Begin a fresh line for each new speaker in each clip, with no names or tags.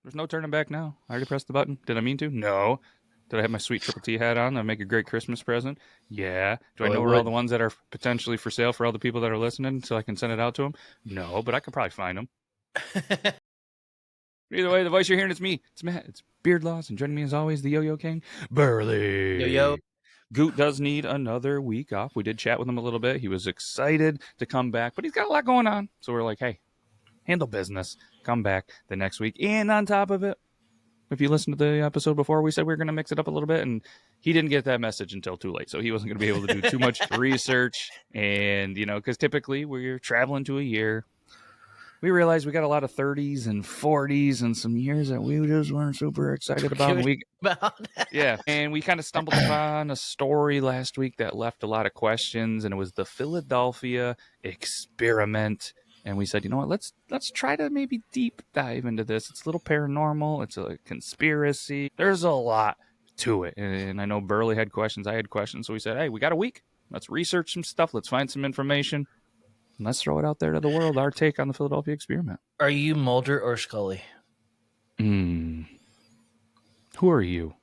There's no turning back now. I already pressed the button. Did I mean to? No. Did I have my sweet Triple T hat on? That'd make a great Christmas present. Yeah. Do I know where all the ones that are potentially for sale for all the people that are listening so I can send it out to them? No, but I could probably find them. Either way, the voice you're hearing is me. It's Matt. It's Beard Laws, and joining me as always, the Yo-Yo King, Burley.
Yo-Yo.
Gute does need another week off. We did chat with him a little bit. He was excited to come back, but he's got a lot going on. So we're like, hey, handle business. Come back the next week. And on top of it, if you listened to the episode before, we said we were going to mix it up a little bit, and he didn't get that message until too late. So he wasn't going to be able to do too much research. And, because typically we're traveling to a year. We realized we got a lot of 30s and 40s and some years that we just weren't super excited about. Yeah. And we kind of stumbled upon a story last week that left a lot of questions, and it was the Philadelphia experiment. And we said, you know what, let's try to maybe deep dive into this. It's a little paranormal. It's a conspiracy. There's a lot to it. And I know Burley had questions. I had questions. So we said, hey, we got a week. Let's research some stuff. Let's find some information. And let's throw it out there to the world. Our take on the Philadelphia experiment.
Are you Mulder or Scully?
Who are you?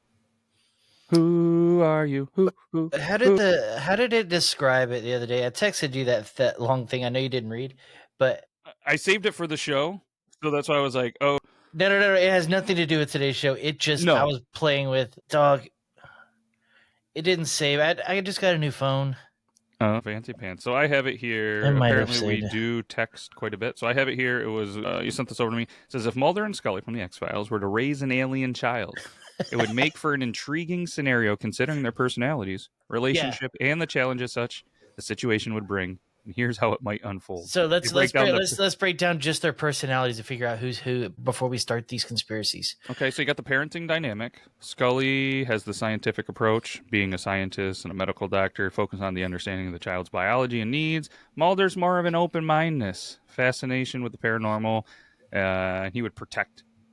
Who are you? Who?
How did it describe it the other day? I texted you that long thing. I know you didn't read, but
I saved it for the show, so that's why I was like, oh.
No. It has nothing to do with today's show. It just, I was playing with dog. It didn't save. I just got a new phone.
Oh, fancy pants. So I have it here. Apparently we do text quite a bit. So I have it here. It was, you sent this over to me. It says, if Mulder and Scully from the X-Files were to raise an alien child, it would make for an intriguing scenario considering their personalities, relationship, and the challenges such the situation would bring. And here's how it might unfold.
So let's break down just their personalities to figure out who's who before we start these conspiracies.
Okay, so you got the parenting dynamic. Scully has the scientific approach, being a scientist and a medical doctor, focused on the understanding of the child's biology and needs. Mulder's more of an open-mindedness, fascination with the paranormal. He would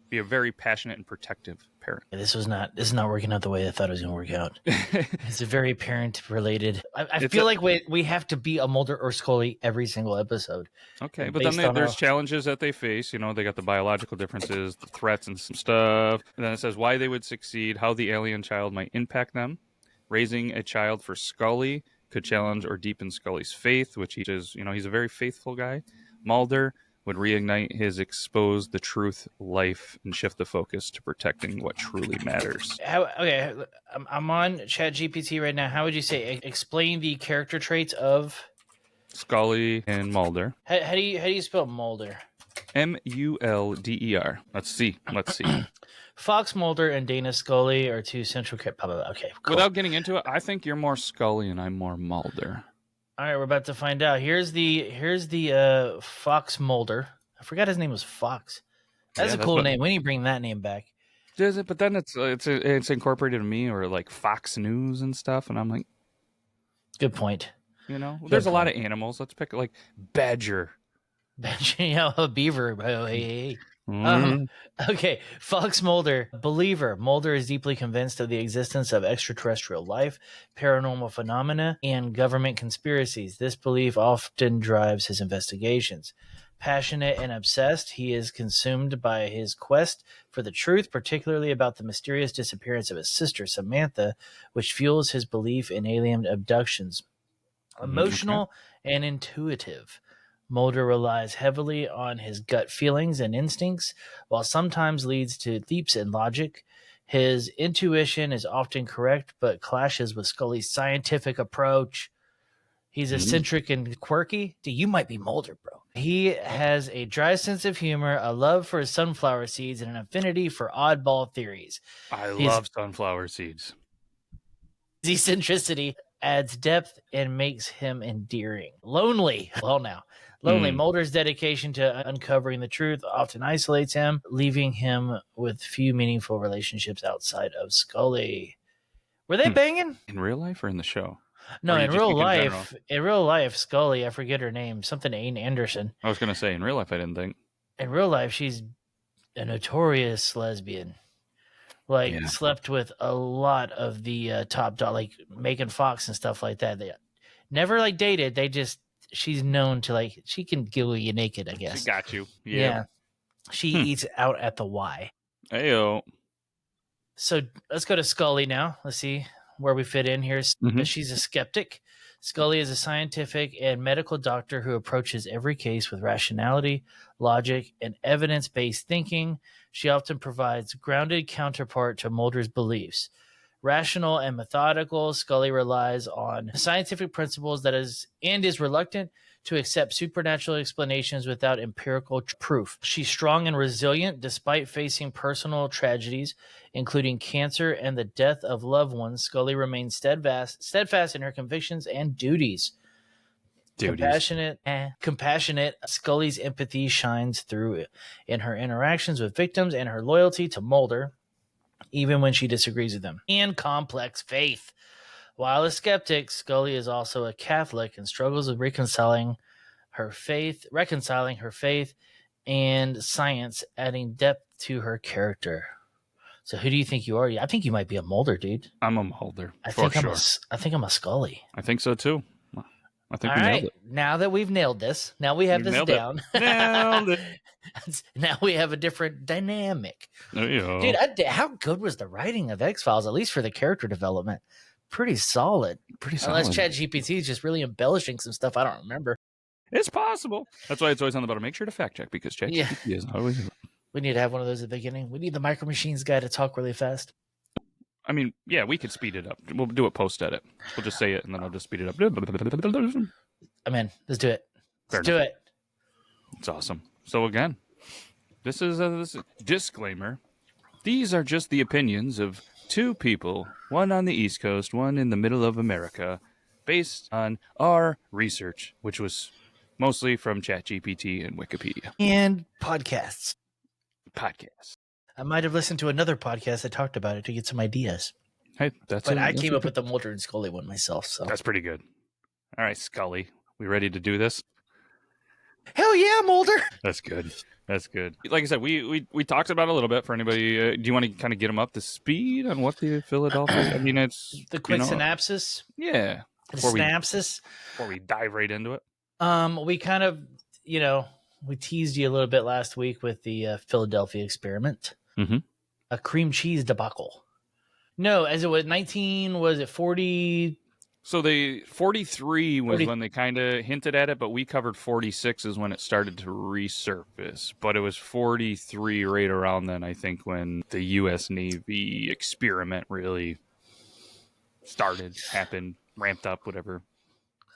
be a very passionate and protective parent.
This is not working out the way I thought it was going to work out. It's a very parent related. I feel like we have to be a Mulder or Scully every single episode.
Okay, but then there's challenges that they face. They got the biological differences, the threats and some stuff. And then it says why they would succeed, how the alien child might impact them. Raising a child for Scully could challenge or deepen Scully's faith, which he is, he's a very faithful guy. Mulder would reignite his expose the truth life and shift the focus to protecting what truly matters.
Okay, I'm on ChatGPT right now. How would you say explain the character traits of
Scully and Mulder?
How do you spell Mulder?
Mulder. Let's see.
Fox Mulder and Dana Scully are two central. Okay, cool.
Without getting into it, I think you're more Scully and I'm more Mulder.
All right, we're about to find out. Here's the Fox Mulder. I forgot his name was Fox. That's a cool name. We need to bring that name back.
Does it? But then it's incorporated in me or like Fox News and stuff, and I'm like,
good point.
There's a lot of animals. Let's pick like Badger.
A beaver. Oh, hey.
Mm-hmm.
Okay, Fox Mulder, believer. Mulder is deeply convinced of the existence of extraterrestrial life, paranormal phenomena, and government conspiracies. This belief often drives his investigations. Passionate and obsessed, he is consumed by his quest for the truth, particularly about the mysterious disappearance of his sister, Samantha, which fuels his belief in alien abductions. Emotional and intuitive. Mulder relies heavily on his gut feelings and instincts, while sometimes leads to leaps in logic. His intuition is often correct, but clashes with Scully's scientific approach. He's eccentric and quirky. Dude, you might be Mulder, bro. He has a dry sense of humor, a love for sunflower seeds, and an affinity for oddball theories.
I love sunflower seeds.
His eccentricity adds depth and makes him endearing. Lonely. Mulder's dedication to uncovering the truth often isolates him, leaving him with few meaningful relationships outside of Scully. Were they banging?
In real life or in the show?
No, in real life. In real life, Scully, I forget her name, something Ain Anderson.
I was going to say, in real life, I didn't think.
In real life, she's a notorious lesbian. Slept with a lot of the top dog, like Megan Fox and stuff like that. They never dated. She's known to she can kill you naked, I guess.
She got you.
Yeah. She eats out at the Y.
Ayo.
So let's go to Scully now. Let's see where we fit in here.
Mhm.
She's a skeptic. Scully is a scientific and medical doctor who approaches every case with rationality, logic, and evidence based thinking. She often provides grounded counterpart to Mulder's beliefs. Rational and methodical, Scully relies on scientific principles and is reluctant to accept supernatural explanations without empirical proof. She's strong and resilient despite facing personal tragedies, including cancer and the death of loved ones. Scully remains steadfast in her convictions and duties.
Duties.
Compassionate, Scully's empathy shines through in her interactions with victims and her loyalty to Mulder, even when she disagrees with them. And complex faith. While a skeptic, Scully is also a Catholic and struggles with reconciling her faith and science, adding depth to her character. So who do you think you are? I think you might be a Mulder, dude.
I'm a Mulder.
I
For
think
sure.
I think I'm a Scully.
I think so too. I think
All
we
right.
nailed it.
Now that we've nailed this, now we have
We
this
nailed
down.
it. Nailed it.
Now we have a different dynamic.
There you go.
Dude, how good was the writing of X-Files, at least for the character development? Pretty solid.
Pretty solid.
Unless ChatGPT is just really embellishing some stuff I don't remember.
It's possible. That's why it's always on the bottom. Make sure to fact check because ChatGPT is always.
We need to have one of those at the beginning. We need the Micro Machines guy to talk really fast.
I mean, yeah, we could speed it up. We'll do it post edit. We'll just say it and then I'll just speed it up.
I'm in. Let's do it.
Fair
Let's do it.
It's awesome. So again, this is a disclaimer. These are just the opinions of two people, one on the East Coast, one in the middle of America, based on our research, which was mostly from ChatGPT and Wikipedia.
And podcasts.
Podcasts.
I might have listened to another podcast that talked about it to get some ideas.
Hey,
I came up with the Mulder and Scully one myself. So
that's pretty good. All right, Scully, we ready to do this?
Hell yeah, Mulder.
That's good. That's good. Like I said, we talked about it a little bit. For anybody, do you want to kind of get them up to speed on what the Philadelphia? I mean, it's
the quick synopsis.
Yeah.
Before
we dive right into it.
We kind of, we teased you a little bit last week with the Philadelphia experiment, a cream cheese debacle. No, as it was 40?
So the 43 was when they kind of hinted at it, but we covered 46 is when it started to resurface. But it was 43 right around then, I think, when the U.S. Navy experiment really happened, ramped up, whatever.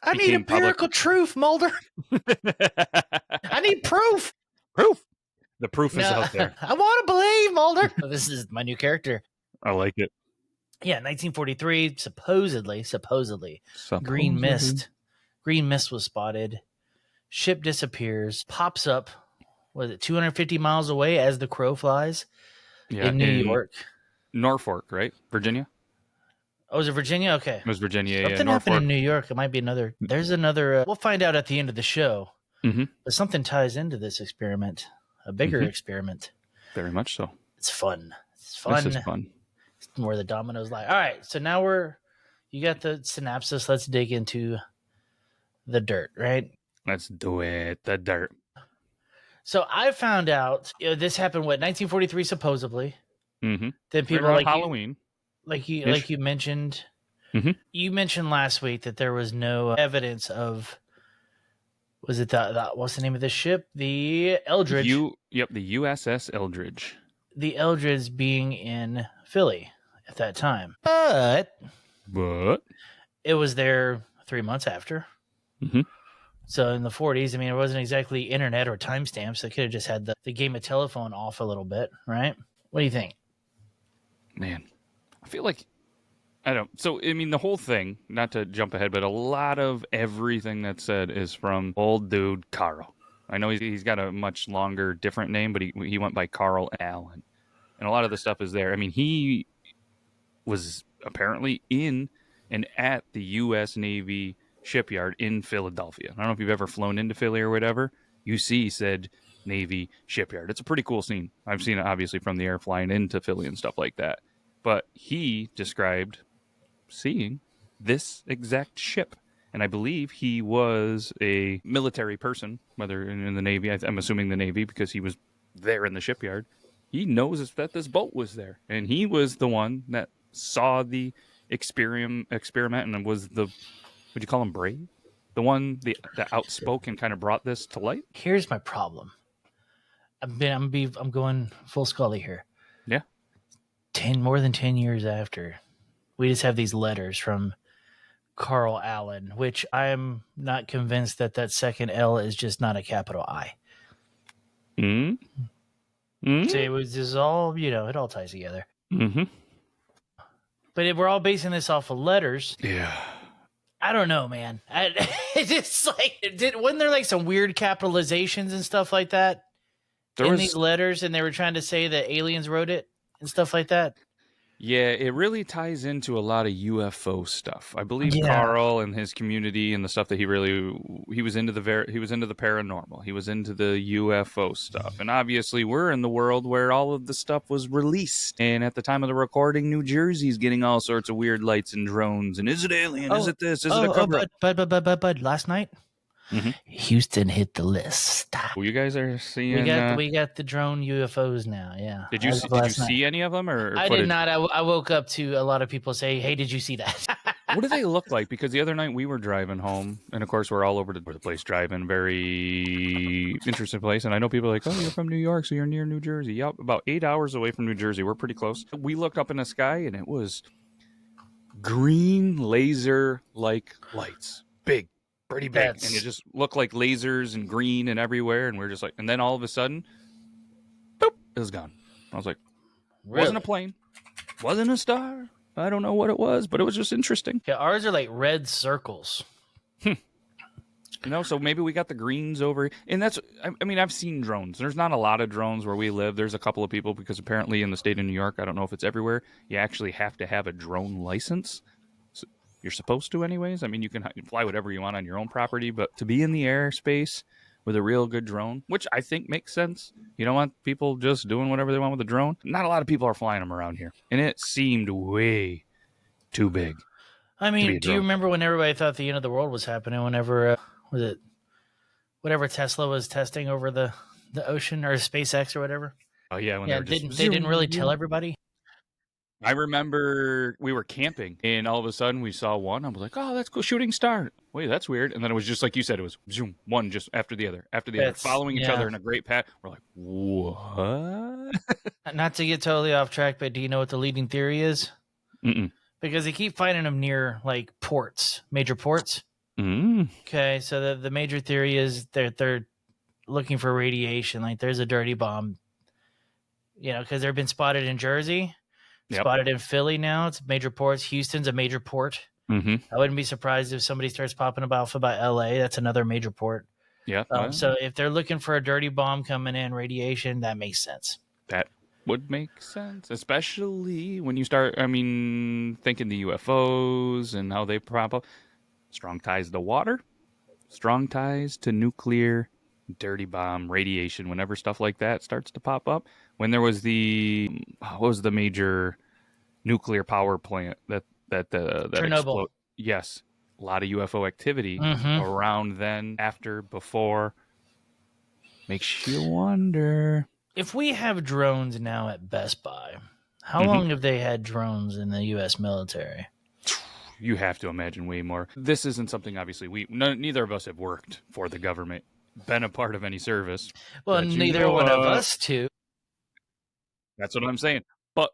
I need empirical truth, Mulder. I need proof.
The proof is out there.
I want to believe, Mulder. This is my new character.
I like it.
Yeah, 1943, supposedly, green mist was spotted. Ship disappears, pops up, was it 250 miles away as the crow flies in New York?
Norfolk, right? Virginia?
Oh, was it Virginia? Okay.
It was Virginia,
Something happened in New York. It might be another. There's another. We'll find out at the end of the show. But something ties into this experiment, a bigger experiment.
Very much so.
It's fun.
This is fun.
Where the dominoes lie. All right, so now you got the synopsis. Let's dig into the dirt, right?
Let's do it. The dirt.
So I found out this happened. 1943 supposedly.
Then
people
like Halloween,
you mentioned. You mentioned last week that there was no evidence of. Was it what's the name of the ship? The Eldridge.
The USS Eldridge.
The Eldridge being in Philly at that time. But it was there 3 months after. So in the 40s, I mean, it wasn't exactly internet or timestamps. They could have just had the game of telephone off a little bit, right? What do you think?
Man, I feel like, I don't. So, I mean, the whole thing, not to jump ahead, but a lot of everything that's said is from old dude Carl. I know he's got a much longer, different name, but he went by Carl Allen. And a lot of the stuff is there. I mean, he was apparently in and at the U.S. Navy shipyard in Philadelphia. I don't know if you've ever flown into Philly or whatever. You see said Navy shipyard. It's a pretty cool scene. I've seen it, obviously, from the air flying into Philly and stuff like that. But he described seeing this exact ship. And I believe he was a military person, whether in the Navy. I'm assuming the Navy because he was there in the shipyard. he knows that this boat was there, and he was the one that saw the experiment and was the, would you call him brave? The one that outspoke and kind of brought this to light.
Here's my problem. I'm going full Scully here.
Yeah.
More than 10 years after, we just have these letters from Carl Allen, which I'm not convinced that second L is just not a capital I. So it was just all, it all ties together. But if we're all basing this off of letters,
yeah,
I don't know, man. It's just like, wasn't there like some weird capitalizations and stuff like that these letters, and they were trying to say that aliens wrote it and stuff like that?
Yeah, it really ties into a lot of UFO stuff. I believe Carl and his community and the stuff that he was into he was into the paranormal. He was into the UFO stuff. And obviously we're in the world where all of the stuff was released. And at the time of the recording, New Jersey's getting all sorts of weird lights and drones. And is it alien? Is it this? Is it a cover up?
But last night, Houston hit the list.
Well, you guys are seeing.
We got the drone UFOs now. Yeah.
Did you see any of them? Or
I did not. I woke up to a lot of people say, "Hey, did you see that?"
What do they look like? Because the other night we were driving home, and of course we're all over the place driving. Very interesting place, and I know people are like, "Oh, you're from New York, so you're near New Jersey." Yep, about 8 hours away from New Jersey. We're pretty close. We looked up in the sky, and it was green laser-like lights, big. Pretty big, and it just looked like lasers and green and everywhere, and we're just like, and then all of a sudden, boop, it was gone. I was like, really? Wasn't a plane, wasn't a star. I don't know what it was, but it was just interesting.
Yeah, ours are like red circles.
So maybe we got the greens over, and that's, I mean, I've seen drones. There's not a lot of drones where we live. There's a couple of people, because apparently in the state of New York, I don't know if it's everywhere, you actually have to have a drone license. You're supposed to anyways. I mean, you can fly whatever you want on your own property, but to be in the airspace with a real good drone, which I think makes sense. You don't want people just doing whatever they want with a drone. Not a lot of people are flying them around here. And it seemed way too big.
I mean, do you remember when everybody thought the end of the world was happening? Whenever, whatever Tesla was testing over the ocean, or SpaceX or whatever?
Oh, yeah.
When they didn't really tell everybody?
I remember we were camping, and all of a sudden we saw one. I was like, "Oh, that's cool, shooting star." Wait, that's weird. And then it was just like you said, it was zoom, one just after the other, following each other in a great path. We're like, "What?"
Not to get totally off track, but do you know what the leading theory is?
Mm-mm.
Because they keep finding them near like ports, major ports. Okay, so the major theory is they're looking for radiation. Like there's a dirty bomb, because they've been spotted in Jersey. Spotted in Philly now. It's major ports. Houston's a major port. I wouldn't be surprised if somebody starts popping up alpha by LA. That's another major port.
Yeah.
So if they're looking for a dirty bomb coming in, radiation, that makes sense.
That would make sense, especially when you start, thinking the UFOs and how they prop up. Strong ties to water, strong ties to nuclear, dirty bomb, radiation, whenever stuff like that starts to pop up. When there was what was the major nuclear power plant that
Chernobyl.
exploded? Yes, a lot of UFO activity around then, after, before. Makes you wonder.
If we have drones now at Best Buy, how long have they had drones in the U.S. military?
You have to imagine way more. This isn't something, obviously, neither of us have worked for the government, been a part of any service.
Well, neither one of us two.
That's what I'm saying. But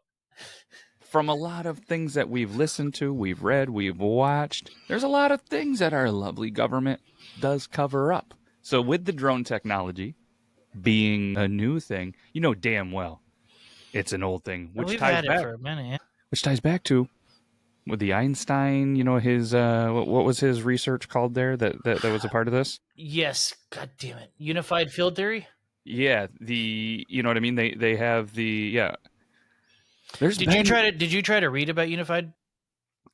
from a lot of things that we've listened to, we've read, we've watched, there's a lot of things that our lovely government does cover up. So with the drone technology being a new thing, you know damn well it's an old thing, which
we've
ties
had
back,
it for a minute, yeah.
Which ties back to with the Einstein, his what was his research called there that was a part of this?
Yes, god damn it, unified field theory.
Yeah, you know what I mean. They have the Did
you try to read about unified?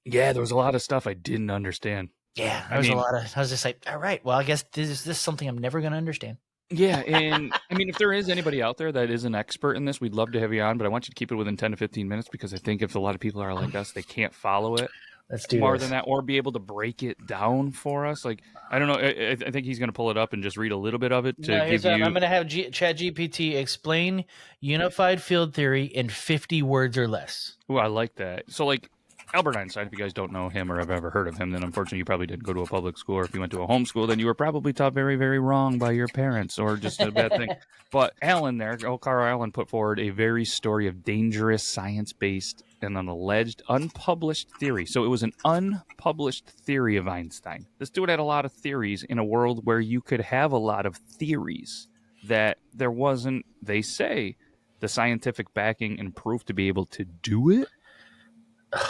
Yeah, there was a lot of stuff I didn't understand.
Yeah, there was a lot of. I was just like, all right, well, I guess this is something I'm never going to understand.
Yeah, and if there is anybody out there that is an expert in this, we'd love to have you on, but I want you to keep it within 10 to 15 minutes, because I think if a lot of people are like us, they can't follow it.
Let's do
more
this.
than that, or be able to break it down for us. Like, I don't know. I think he's going to pull it up and just read a little bit of it to
No, here's
give
what I'm
you.
going to have ChatGPT explain unified field theory in 50 words or less.
Oh, I like that. So, like, Albert Einstein, if you guys don't know him or have ever heard of him, then unfortunately you probably didn't go to a public school, or if you went to a home school, then you were probably taught very, very wrong by your parents, or just a bad thing. But Allen there, Carl Allen, put forward a very story of dangerous science-based and an alleged unpublished theory. So it was an unpublished theory of Einstein. This dude had a lot of theories in a world where you could have a lot of theories that there wasn't, they say, the scientific backing and proof to be able to do it.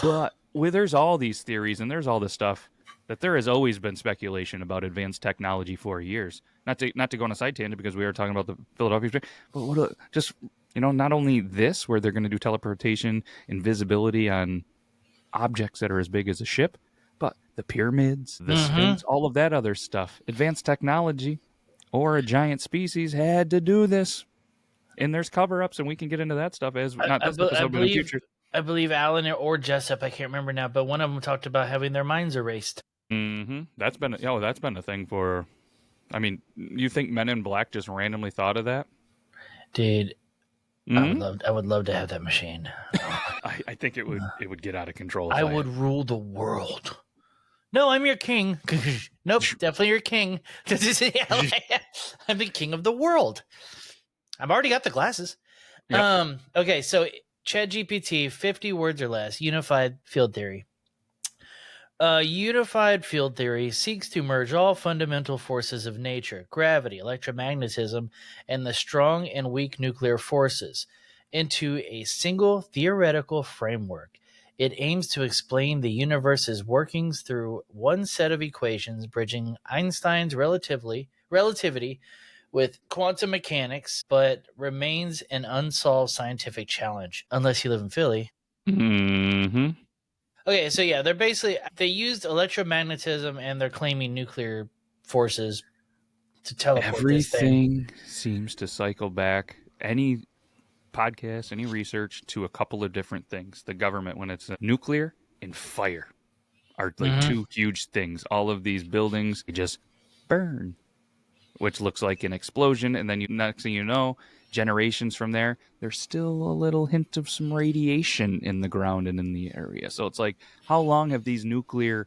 But there's all these theories and there's all this stuff that there has always been speculation about advanced technology for years. Not to go on a side tangent because we are talking about the Philadelphia Experiment, but just not only this where they're going to do teleportation, invisibility on objects that are as big as a ship, but the pyramids, the Sphinx, all of that other stuff. Advanced technology or a giant species had to do this. And there's cover-ups, and we can get into that stuff as not this
I
episode, but in
believe
future.
I believe Alan or Jessup, I can't remember now, but one of them talked about having their minds erased.
That's been a thing for. I mean, you think Men in Black just randomly thought of that?
Dude,
Mm-hmm.
I would love to have that machine.
I think it would get out of control.
I would rule the world. No, I'm your king. Nope, definitely your king. I'm the king of the world. I've already got the glasses.
Yep.
Okay, so ChatGPT, 50 words or less, unified field theory. Unified field theory seeks to merge all fundamental forces of nature, gravity, electromagnetism, and the strong and weak nuclear forces, into a single theoretical framework. It aims to explain the universe's workings through one set of equations, bridging Einstein's relativity with quantum mechanics, but remains an unsolved scientific challenge, unless you live in Philly.
Mm-hmm.
Okay, so yeah, they used electromagnetism and they're claiming nuclear forces to teleport this thing.
Everything seems to cycle back. Any podcast, any research to a couple of different things. The government, when it's nuclear and fire, are like two huge things. All of these buildings just burn, which looks like an explosion, and then next thing you know, generations from there, there's still a little hint of some radiation in the ground and in the area. So it's like, how long have these nuclear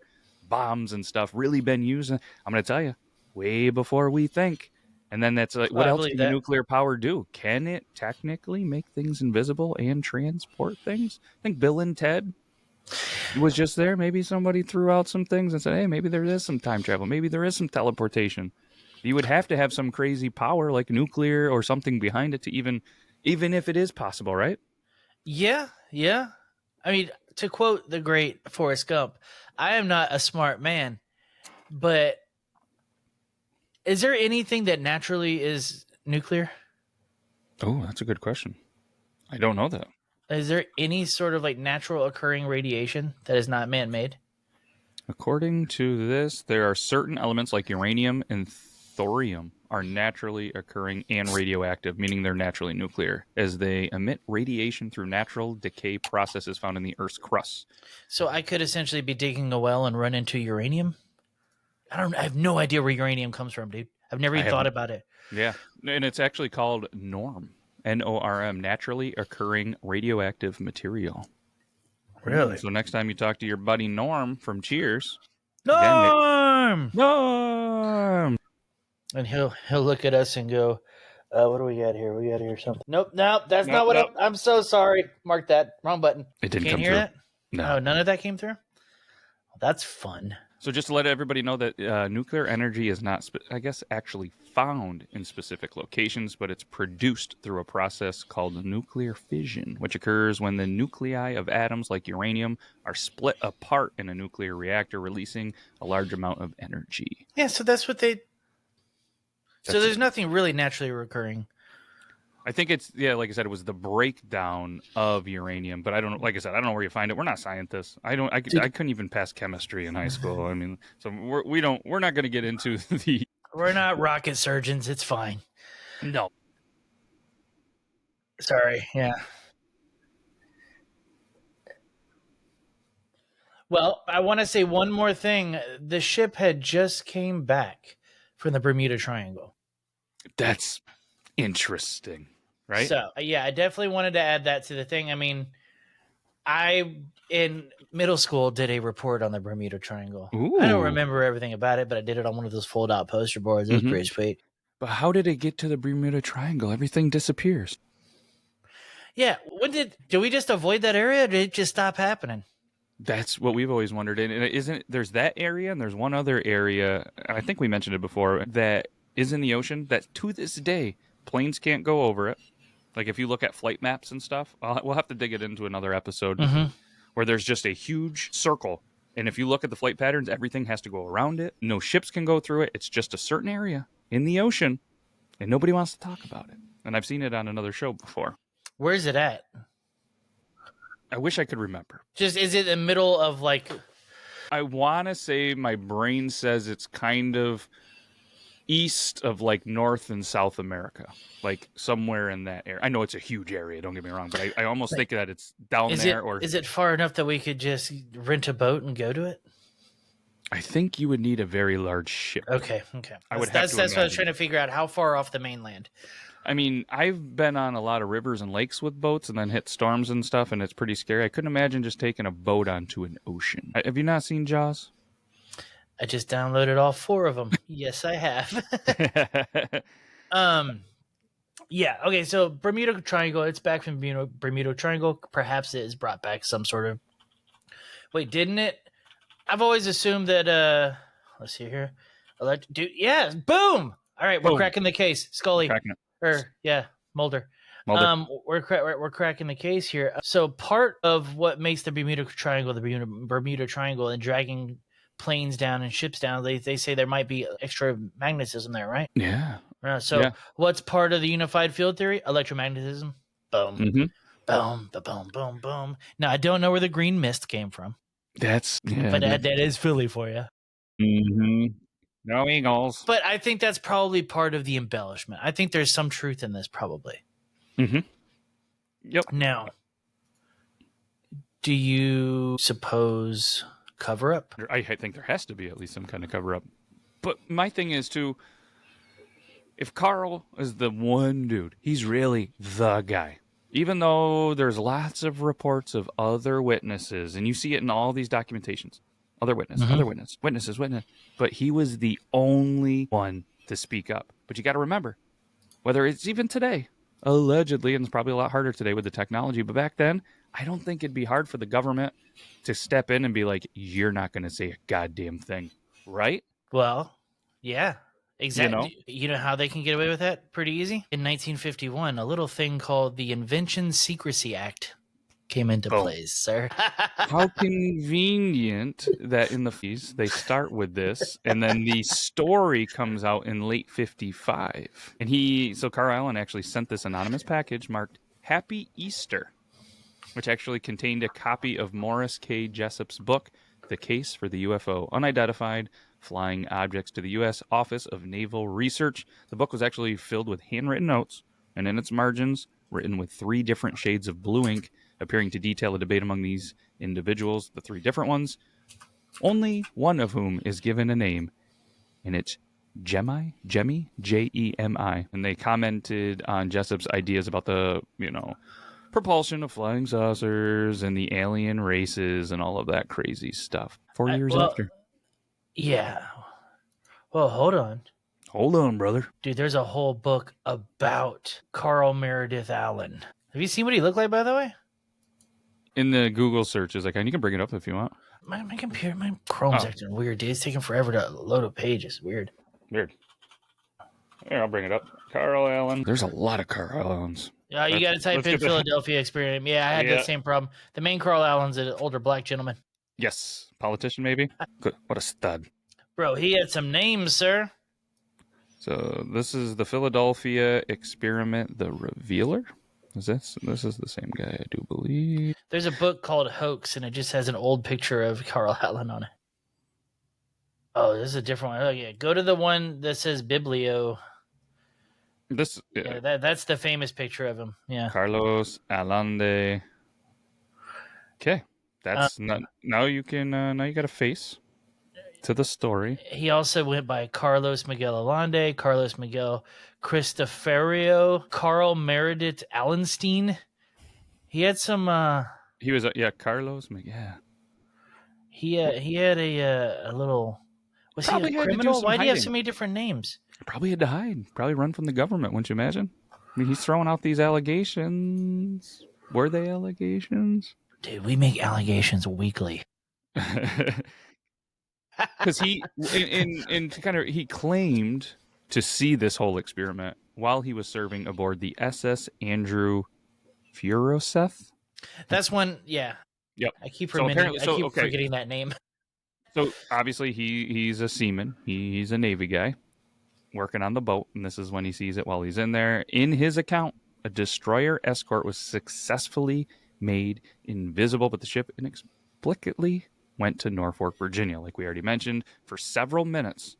bombs and stuff really been used? I'm going to tell you, way before we think. And then that's like,
Oh,
what
I
else
believe
can a
that.
nuclear power do? Can it technically make things invisible and transport things? I think Bill and Ted was just there. Maybe somebody threw out some things and said, hey, maybe there is some time travel. Maybe there is some teleportation. You would have to have some crazy power like nuclear or something behind it to even if it is possible, right?
Yeah. I mean, to quote the great Forrest Gump, I am not a smart man, but is there anything that naturally is nuclear?
Oh, that's a good question. I don't know that.
Is there any sort of like natural occurring radiation that is not man made?
According to this, there are certain elements like uranium and thorium are naturally occurring and radioactive, meaning they're naturally nuclear, as they emit radiation through natural decay processes found in the Earth's crust.
So I could essentially be digging a well and run into uranium? I have no idea where uranium comes from, dude. I've never
I
even
have,
thought about it.
yeah, and it's actually called NORM, NORM, naturally occurring radioactive material.
Really?
So next time you talk to your buddy Norm from Cheers, again,
Norm!
Norm.
And he'll look at us and go, what do we got here? We got here something. Nope, that's
Nope,
not what
nope.
I'm so sorry. Mark that. Wrong button.
It didn't
Can't
come
hear
through.
that?
No.
Oh, none of that came through? Well, that's fun.
So just to let everybody know that nuclear energy is not, actually found in specific locations, but it's produced through a process called nuclear fission, which occurs when the nuclei of atoms like uranium are split apart in a nuclear reactor, releasing a large amount of energy.
Yeah, so that's what they... So there's nothing really naturally recurring.
I think it's, like I said, it was the breakdown of uranium, but I don't know. Like I said, I don't know where you find it. We're not scientists. I couldn't even pass chemistry in high school. I mean, so we're not going to get into the.
We're not rocket surgeons. It's fine.
No.
Sorry. Yeah. Well, I want to say one more thing. The ship had just came back from the Bermuda Triangle.
That's interesting, right?
So, yeah, I definitely wanted to add that to the thing. I mean, I, in middle school, did a report on the Bermuda Triangle. I don't
Ooh.
remember everything about it, but I did it on one of those fold out poster boards. It was
Hmm.
pretty sweet.
But how did it get to the Bermuda Triangle? Everything disappears.
Yeah. Did we just avoid that area or did it just stop happening?
That's what we've always wondered. And isn't there's that area and there's one other area, and I think we mentioned it before, that is in the ocean that to this day planes can't go over it. Like if you look at flight maps and stuff, we'll have to dig it into another episode
Mm-hmm.
where there's just a huge circle. And if you look at the flight patterns, everything has to go around it. No ships can go through it. It's just a certain area in the ocean, and nobody wants to talk about it. And I've seen it on another show before.
Where's it at?
I wish I could remember.
Just is it in the middle of like?
I want to say my brain says it's kind of east of like North and South America, like somewhere in that area. I know it's a huge area, don't get me wrong, but I almost think that it's down
Is
there.
it
Or
is it far enough that we could just rent a boat and go to it?
I think you would need a very large ship.
Okay.
I would have
That's
to
what I was
imagine.
trying to figure out. How far off the mainland?
I mean, I've been on a lot of rivers and lakes with boats and then hit storms and stuff, and it's pretty scary. I couldn't imagine just taking a boat onto an ocean. Have you not seen Jaws?
I just downloaded all 4 of them. Yes, I have. Yeah. Okay. So Bermuda Triangle. It's back from Bermuda Triangle. Perhaps it has brought back some sort of. Wait, didn't it? I've always assumed that. Let's see here. Dude, yeah. Boom. All right, we're
Boom.
cracking the case. Scully.
Cracking it.
Or yeah, Mulder.
Mulder.
We're cracking the case here. So part of what makes the Bermuda Triangle Bermuda Triangle and dragging planes down and ships down, they say there might be extra magnetism there, right?
Yeah.
So
Yeah.
what's part of the unified field theory? Electromagnetism. Boom.
Mm-hmm.
Boom. Boom. Boom. Boom. Now I don't know where the green mist came from,
That's
but that is Philly for you.
Mm-hmm. No eagles.
But I think that's probably part of the embellishment. I think there's some truth in this, probably.
Mm-hmm. Yep.
Now, do you suppose cover up?
I think there has to be at least some kind of cover up. But my thing is too, if Carl is the one dude, he's really the guy. Even though there's lots of reports of other witnesses, and you see it in all these documentations. Other witness, other witness, witnesses, witness. But he was the only one to speak up. But you got to remember, whether it's even today, allegedly, and it's probably a lot harder today with the technology, but back then, I don't think it'd be hard for the government to step in and be like, you're not going to say a goddamn thing, right?
Well, yeah, exactly.
You know?
You know how they can get away with that? Pretty easy. In 1951, a little thing called the Invention Secrecy Act came into place, sir.
How convenient that in the fees they start with this, and then the story comes out in late 55. And so Carl Allen actually sent this anonymous package marked Happy Easter, which actually contained a copy of Morris K. Jessup's book, The Case for the UFO Unidentified Flying Objects to the U.S. Office of Naval Research. The book was actually filled with handwritten notes, and in its margins, written with 3 different shades of blue ink, appearing to detail a debate among these individuals, the 3 different ones, only one of whom is given a name, and it's Jemi, Jemi, and they commented on Jessup's ideas about the, propulsion of flying saucers and the alien races and all of that crazy stuff. 4 years after.
Yeah. Well, hold on.
Hold on, brother.
Dude, there's a whole book about Carl Meredith Allen. Have you seen what he looked like, by the way?
In the Google searches, and you can bring it up if you want.
My computer, my Chrome's acting weird, dude. It's taking forever to load a page. It's weird.
Weird. Here, I'll bring it up. Carl Allen. There's a lot of Carl Allens.
Yeah, you got to type in Philadelphia Experiment. Yeah, I had the same problem. The main Carl Allen's an older black gentleman.
Yes. Politician, maybe? Good. What a stud.
Bro, he had some names, sir.
So this is the Philadelphia Experiment, the Revealer. This is the same guy, I do believe.
There's a book called Hoax, and it just has an old picture of Carl Allen on it. Oh, this is a different one. Oh, yeah. Go to the one that says Biblio. That's the famous picture of him. Yeah.
Carlos Allende. Okay. That's not now. You can now you got a face to the story.
He also went by Carlos Miguel Allende, Carlos Miguel Cristofario, Carl Meredith Allenstein. He had some.
He was Carlos. Yeah,
He had a little. Was he a
probably had to do
criminal?
some
Why do you have so
hiding.
many different names?
Probably had to hide. Probably run from the government. Wouldn't you imagine? I mean, he's throwing out these allegations. Were they allegations?
Dude, we make allegations weekly.
Because he claimed to see this whole experiment while he was serving aboard the SS Andrew Furoseth.
That's one. Yeah,
Yep.
I keep
So apparently,
forgetting that name.
So obviously he's a seaman. He's a Navy guy working on the boat, and this is when he sees it while he's in there. In his account, a destroyer escort was successfully made invisible, but the ship inexplicably went to Norfolk, Virginia, like we already mentioned, for several minutes,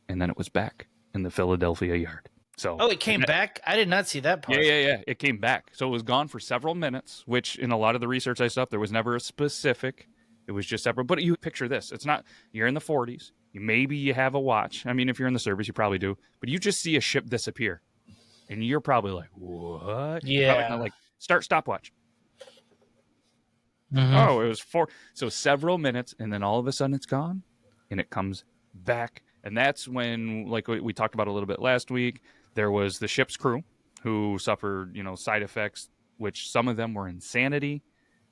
and then it was back in the Philadelphia yard. So,
it came back? I did not see that part.
Yeah. It came back. So it was gone for several minutes, which in a lot of the research I saw, there was never a specific. It was just several. But you picture this. It's not, you're in the 40s. Maybe you have a watch. I mean, if you're in the service, you probably do. But you just see a ship disappear. And you're probably like, what?
Yeah.
Probably not like, start stopwatch.
Mm-hmm.
Oh, it was so several minutes, and then all of a sudden it's gone, and it comes back. And that's when, like we talked about a little bit last week, there was the ship's crew who suffered, side effects, which some of them were insanity,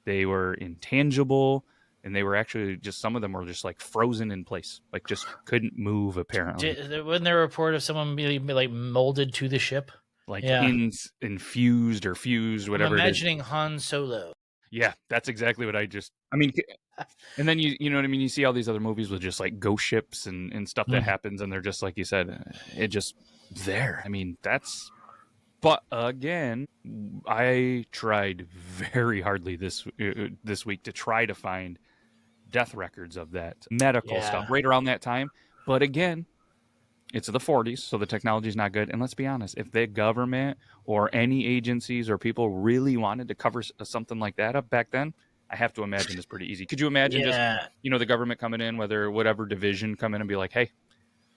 they were intangible, and they were actually just, some of them were just like frozen in place, like just couldn't move apparently.
Wasn't there a report of someone being like molded to the ship?
Like infused or fused, whatever.
I'm imagining Han Solo.
Yeah, that's exactly what I mean, and then you know what I mean? You see all these other movies with just like ghost ships and stuff that happens, and they're just, like you said, it just there. I mean, but again, I tried very hardly this week to try to find death records of that medical stuff right around that time. But again, it's the 40s, so the technology's not good. And let's be honest, if the government or any agencies or people really wanted to cover something like that up back then, I have to imagine it's pretty easy. Could you imagine just, the government coming in, whatever division come in and be like, hey,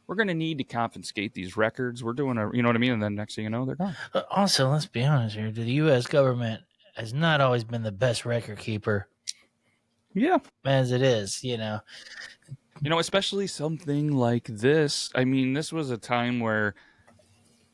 we're going to need to confiscate these records. We're doing you know what I mean? And then next thing you know, they're gone.
Also, let's be honest here. The U.S. government has not always been the best record keeper.
Yeah.
As it is,
especially something like this. I mean, this was a time where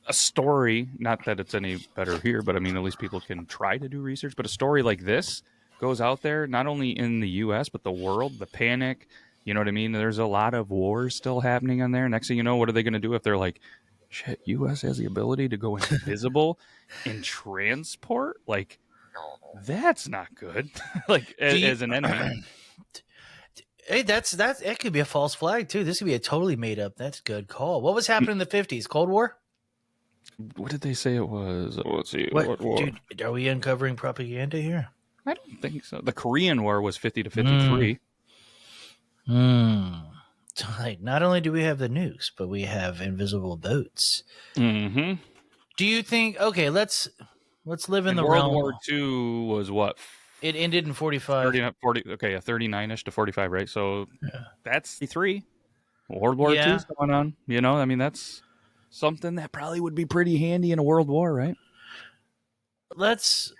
a story, not that it's any better here, but I mean, at least people can try to do research, but a story like this goes out there, not only in the U.S., but the world, the panic, you know what I mean? There's a lot of wars still happening in there. Next thing you know, what are they going to do if they're like, shit, U.S. has the ability to go invisible and transport? Like, that's not good. Like, as an enemy.
Hey, that could be a false flag too. This could be a totally made up. That's a good call. What was happening in the 50s? Cold War?
What did they say it was? Let's see.
What war? Dude, are we uncovering propaganda here?
I don't think so. The Korean War was 50 to 53.
So, like, not only do we have the nukes, but we have invisible boats.
Mm-hmm.
Do you think? Okay, let's live in the
World
realm.
War II was what?
It ended in 45.
39-ish to 45, right? So that's 3. World War II is going on. I mean, that's something that probably would be pretty handy in a world war, right?
Let's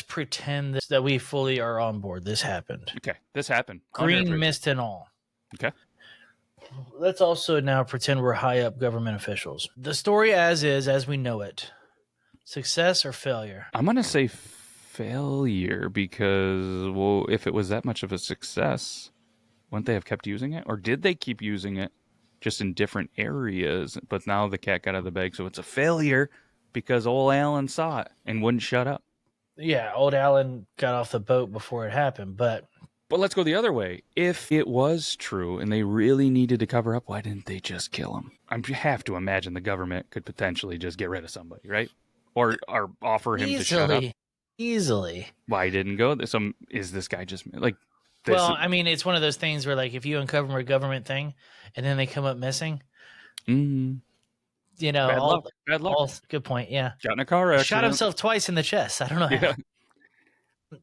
pretend that we fully are on board. This happened.
Okay, this happened.
Green mist and all.
Okay.
Let's also now pretend we're high up government officials. The story as is, as we know it. Success or failure?
I'm going to say failure because, well, if it was that much of a success, wouldn't they have kept using it? Or did they keep using it just in different areas? But now the cat got out of the bag, so it's a failure because old Alan saw it and wouldn't shut up.
Yeah, old Alan got off the boat before it happened, but
let's go the other way. If it was true and they really needed to cover up, why didn't they just kill him? I have to imagine the government could potentially just get rid of somebody, right? Or offer him to shut up.
Easily.
Why didn't go? Is this guy just like?
Well, I mean, it's one of those things where, like, if you uncover a government thing and then they come up missing,
bad luck.
Good point. Yeah,
got in a car accident.
Shot himself twice in the chest. I don't know how.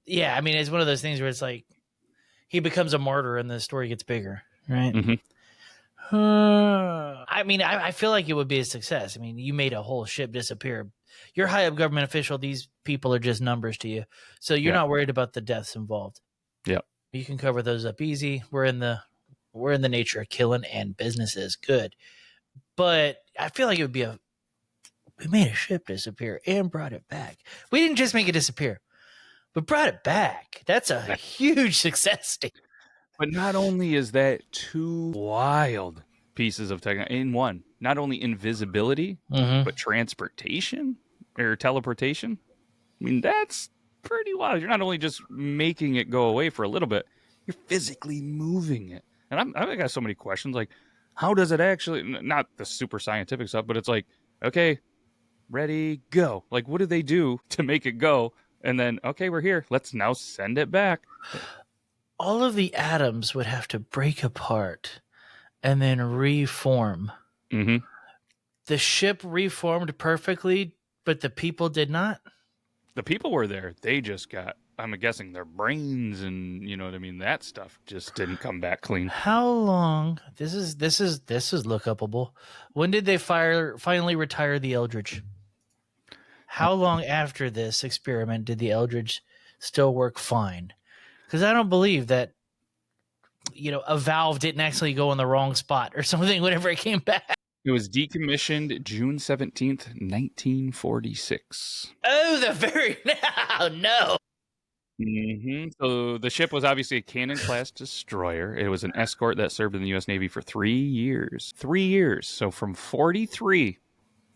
Yeah, I mean, it's one of those things where it's like, He becomes a martyr and the story gets bigger, right?
Mm-hmm.
I mean, I feel like it would be a success. I mean, you made a whole ship disappear. You're a high up government official. These people are just numbers to you. So you're
Yeah.
not worried about the deaths involved.
Yeah.
You can cover those up easy. We're in the nature of killing and business is good. But I feel like it would be we made a ship disappear and brought it back. We didn't just make it disappear, but brought it back. That's a huge success story.
But not only is that two wild pieces of technology in one, not only invisibility, but transportation or teleportation. I mean, that's pretty wild. You're not only just making it go away for a little bit, you're physically moving it. And I got so many questions like, how does it actually, not the super scientific stuff, but it's like, okay, ready, go. Like, what do they do to make it go? And then, okay, we're here. Let's now send it back.
All of the atoms would have to break apart and then reform.
Mm-hmm.
The ship reformed perfectly, but the people did not.
The people were there. They just got, I'm guessing, their brains and you know what I mean. That stuff just didn't come back clean.
How long? This is look upable. When did they finally retire the Eldridge? How long after this experiment did the Eldridge still work fine? Because I don't believe that, a valve didn't actually go in the wrong spot or something whenever it came back.
It was decommissioned June 17th, 1946.
Oh, no.
Mm-hmm. So the ship was obviously a Cannon-class destroyer. It was an escort that served in the U.S. Navy for 3 years. 3 years. So from 43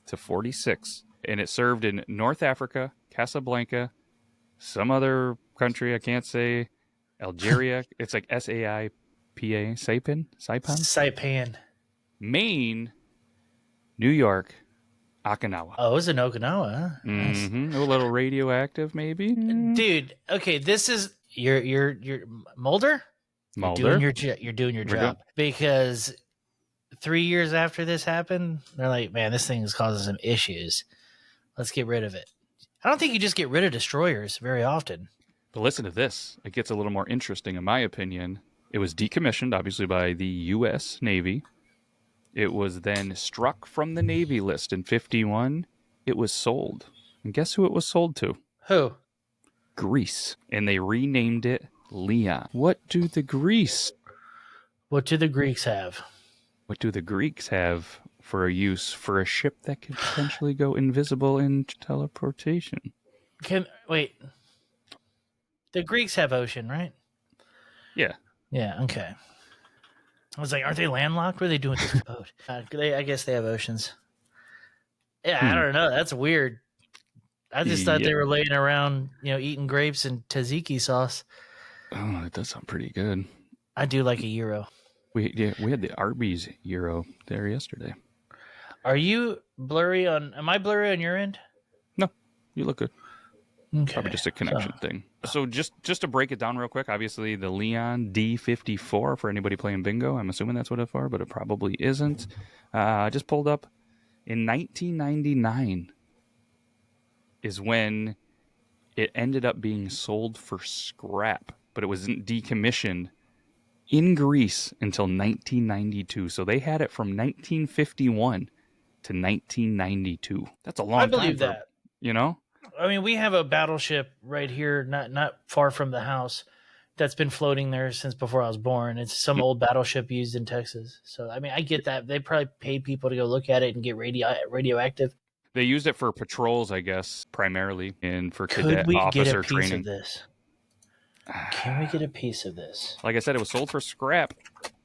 to 46. And it served in North Africa, Casablanca, some other country I can't say, Algeria. It's like Saipa,
Saipan.
Maine, New York, Okinawa.
Oh, it was in Okinawa, huh? Nice.
Mm-hmm. A little radioactive, maybe.
Dude, okay, this is you're Mulder?
Mulder.
You're doing your job. Because 3 years after this happened, they're like, man, this thing is causing some issues. Let's get rid of it. I don't think you just get rid of destroyers very often.
But listen to this. It gets a little more interesting, in my opinion. It was decommissioned, obviously, by the U.S. Navy. It was then struck from the Navy list in 51. It was sold. And guess who it was sold to?
Who?
Greece. And they renamed it Leon. What do the Greeks
have?
What do the Greeks have for a use for a ship that could potentially go invisible in teleportation?
Wait. The Greeks have ocean, right?
Yeah.
Yeah, okay. I was like, aren't they landlocked? What are they doing with this boat? I guess they have oceans. Yeah, I don't know. That's weird. I just thought they were laying around, eating grapes and tzatziki sauce.
Oh, that does sound pretty good.
I do like a gyro.
We had the Arby's gyro there yesterday.
Are you blurry on? Am I blurry on your end?
No, you look good.
Okay.
Probably just a connection thing. So just to break it down real quick, obviously the Leon D54 for anybody playing bingo. I'm assuming that's what it's for, but it probably isn't. I just pulled up in 1999 is when it ended up being sold for scrap, but it wasn't decommissioned in Greece until 1992. So they had it from 1951 to 1992. That's a long time.
I believe that. I mean, we have a battleship right here, not far from the house, that's been floating there since before I was born. It's some old battleship used in Texas. So, I mean, I get that. They probably paid people to go look at it and get radioactive.
They used it for patrols, I guess, primarily, and for
cadet
officer training.
Of this? Can we get a piece of this?
Like I said, it was sold for scrap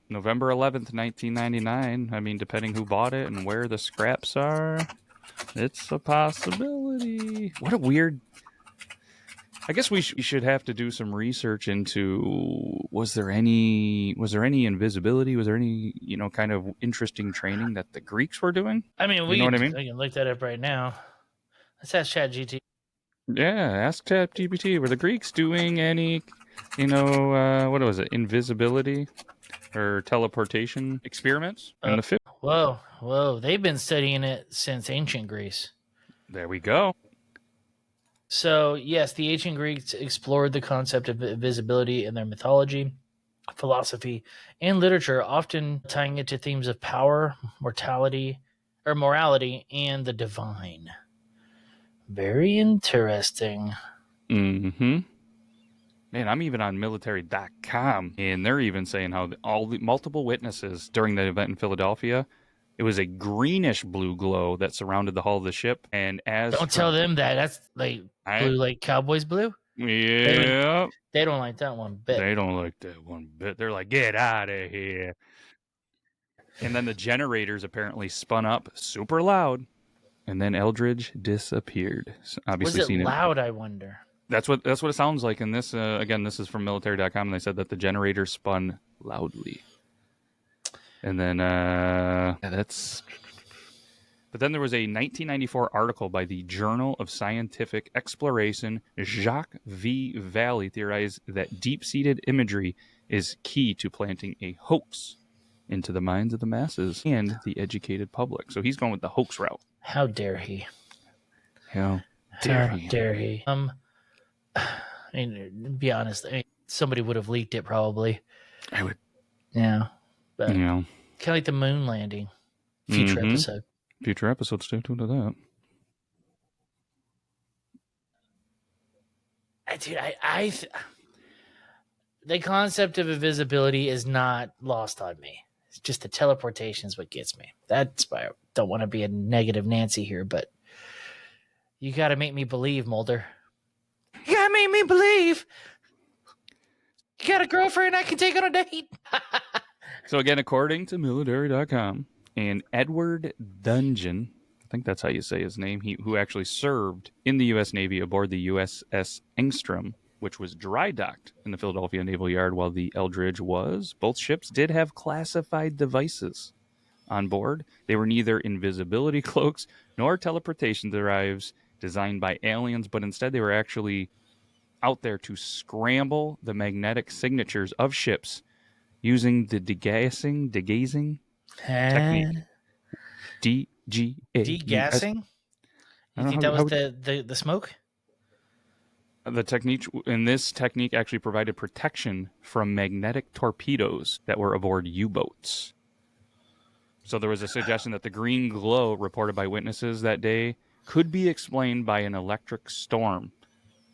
November 11th, 1999. I mean, depending who bought it and where the scraps are, it's a possibility. What a weird... I guess we should have to do some research into was there any invisibility? Was there any kind of interesting training that the Greeks were doing?
I mean, we can look that up right now. Let's ask ChatGPT.
Yeah, ask ChatGPT. Were the Greeks doing any, what was it, invisibility or teleportation experiments in the 50s?
Whoa! They've been studying it since ancient Greece.
There we go.
So, yes, the ancient Greeks explored the concept of invisibility in their mythology. philosophy, and literature, often tying it to themes of power, morality, and the divine. Very interesting.
Mm-hmm. Man, I'm even on military.com, and they're even saying how all the multiple witnesses during the event in Philadelphia, it was a greenish blue glow that surrounded the hull of the ship. And as
Don't
for
tell them that. That's like
I,
blue, like Cowboys blue. They don't.
yeah,
They don't like that one bit.
they don't like that one bit. They're like, get out of here. And then the generators apparently spun up super loud, and then Eldridge disappeared. So
Was
obviously,
it
seen it.
loud? I wonder.
That's what it sounds like. And this again, this is from military.com, and they said that the generator spun loudly. And then yeah, that's. But then there was a 1994 article by the Journal of Scientific Exploration. Jacques V. Valley theorized that deep-seated imagery is key to planting a hoax into the minds of the masses and the educated public. So he's going with the hoax route.
How dare he?
How dare he?
Dare he? I mean, be honest. I mean, somebody would have leaked it probably.
I would,
Yeah, but
you know.
kind of like the moon landing. Future episode.
Future episodes, stay tuned to that.
The concept of invisibility is not lost on me. It's just the teleportation is what gets me. That's why I don't want to be a negative Nancy here, but you got to make me believe, Mulder. You got to make me believe. You got a girlfriend I can take on a date.
So again, according to military.com, and Edward Dungeon, I think that's how you say his name, who actually served in the U.S. Navy aboard the USS Engstrom, which was dry docked in the Philadelphia Naval Yard while the Eldridge was. Both ships did have classified devices on board. They were neither invisibility cloaks nor teleportation drives designed by aliens, but instead they were actually out there to scramble the magnetic signatures of ships using the degazing technique. D-G-A.
Degassing? You think that was the smoke?
The technique in this technique actually provided protection from magnetic torpedoes that were aboard U-boats. So there was a suggestion that the green glow reported by witnesses that day could be explained by an electric storm,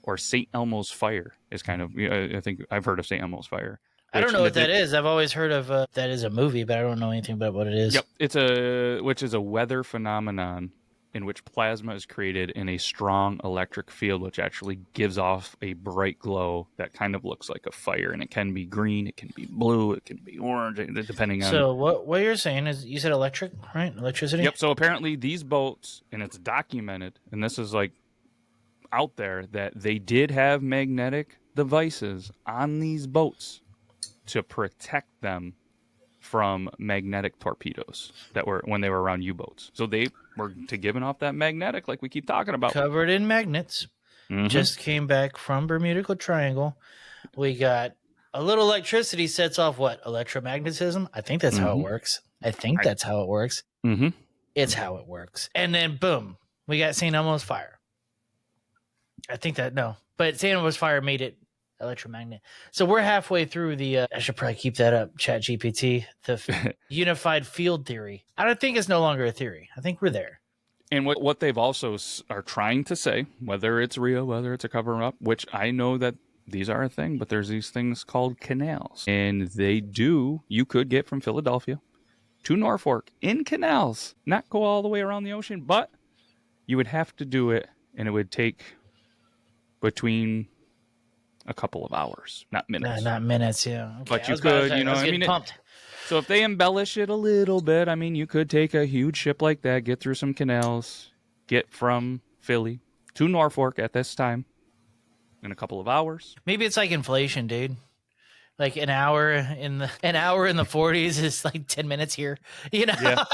or St. Elmo's fire is kind of, I think I've heard of St. Elmo's fire.
I don't know what that is. I've always heard of that is a movie, but I don't know anything about what it is.
Yep, which is a weather phenomenon in which plasma is created in a strong electric field, which actually gives off a bright glow that kind of looks like a fire, and it can be green, it can be blue, it can be orange, depending on.
So what you're saying is, you said electric, right? Electricity.
Yep. So apparently these boats, and it's documented, and this is like out there, that they did have magnetic devices on these boats to protect them from magnetic torpedoes that were when they were around U-boats. So they were giving off that magnetic, like we keep talking about.
Covered in magnets. Mm-hmm. Just came back from Bermuda Triangle. We got a little electricity sets off what? Electromagnetism? I think that's how it works. That's how it works.
Mm-hmm.
It's how it works. And then boom, we got St. Elmo's fire. But St. Elmo's fire made it electromagnet. So we're halfway through the I should probably keep that up, Chat GPT, the unified field theory. I don't think it's no longer a theory. I think we're there.
And what they've also are trying to say, whether it's real, whether it's a cover-up, which I know that these are a thing, but there's these things called canals. And you could get from Philadelphia to Norfolk in canals, not go all the way around the ocean, but you would have to do it, and it would take between a couple of hours, not minutes.
Not minutes, yeah. Okay,
but you could,
pumped.
So if they embellish it a little bit, you could take a huge ship like that, get through some canals, get from Philly to Norfolk at this time in a couple of hours.
Maybe it's like inflation, dude. Like an hour in the 40s is like 10 minutes here,
Yeah.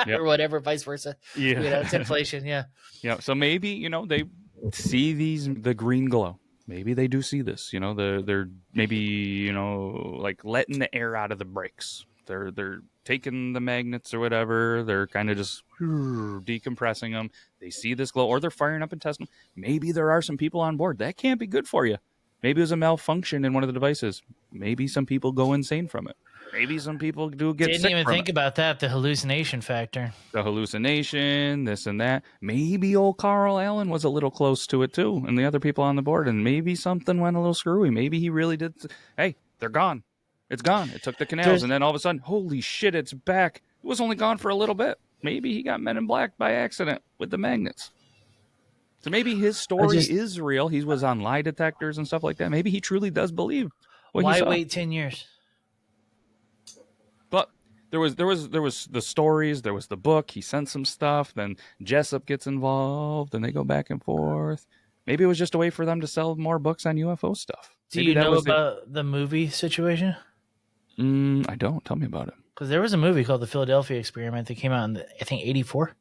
Or whatever, vice versa.
Yeah.
It's inflation, yeah.
Yeah. So maybe, they see the green glow. Maybe they do see this, they're maybe, like letting the air out of the brakes. They're taking the magnets or whatever. They're kind of just decompressing them. They see this glow, or they're firing up and testing them. Maybe there are some people on board. That can't be good for you. Maybe it was a malfunction in one of the devices. Maybe some people go insane from it. Maybe some people do get
Didn't
sick
even
from it.
think about that, the hallucination factor.
The hallucination, this and that. Maybe old Carl Allen was a little close to it too, and the other people on the board, and maybe something went a little screwy. Maybe he really did. Hey, they're gone. It's gone. It took the canals,
There's
and then all of a sudden, holy shit, it's back. It was only gone for a little bit. Maybe he got Men in Black by accident with the magnets. So maybe his
I
story
just
is real. He was on lie detectors and stuff like that. Maybe he truly does believe what he
why
saw.
wait 10 years?
But there was the stories, there was the book. He sent some stuff. Then Jessup gets involved, and they go back and forth. Maybe it was just a way for them to sell more books on UFO stuff.
Do
Maybe
you
that
know
was it.
about the movie situation?
I don't. Tell me about it.
Because there was a movie called The Philadelphia Experiment that came out in, I think, 84.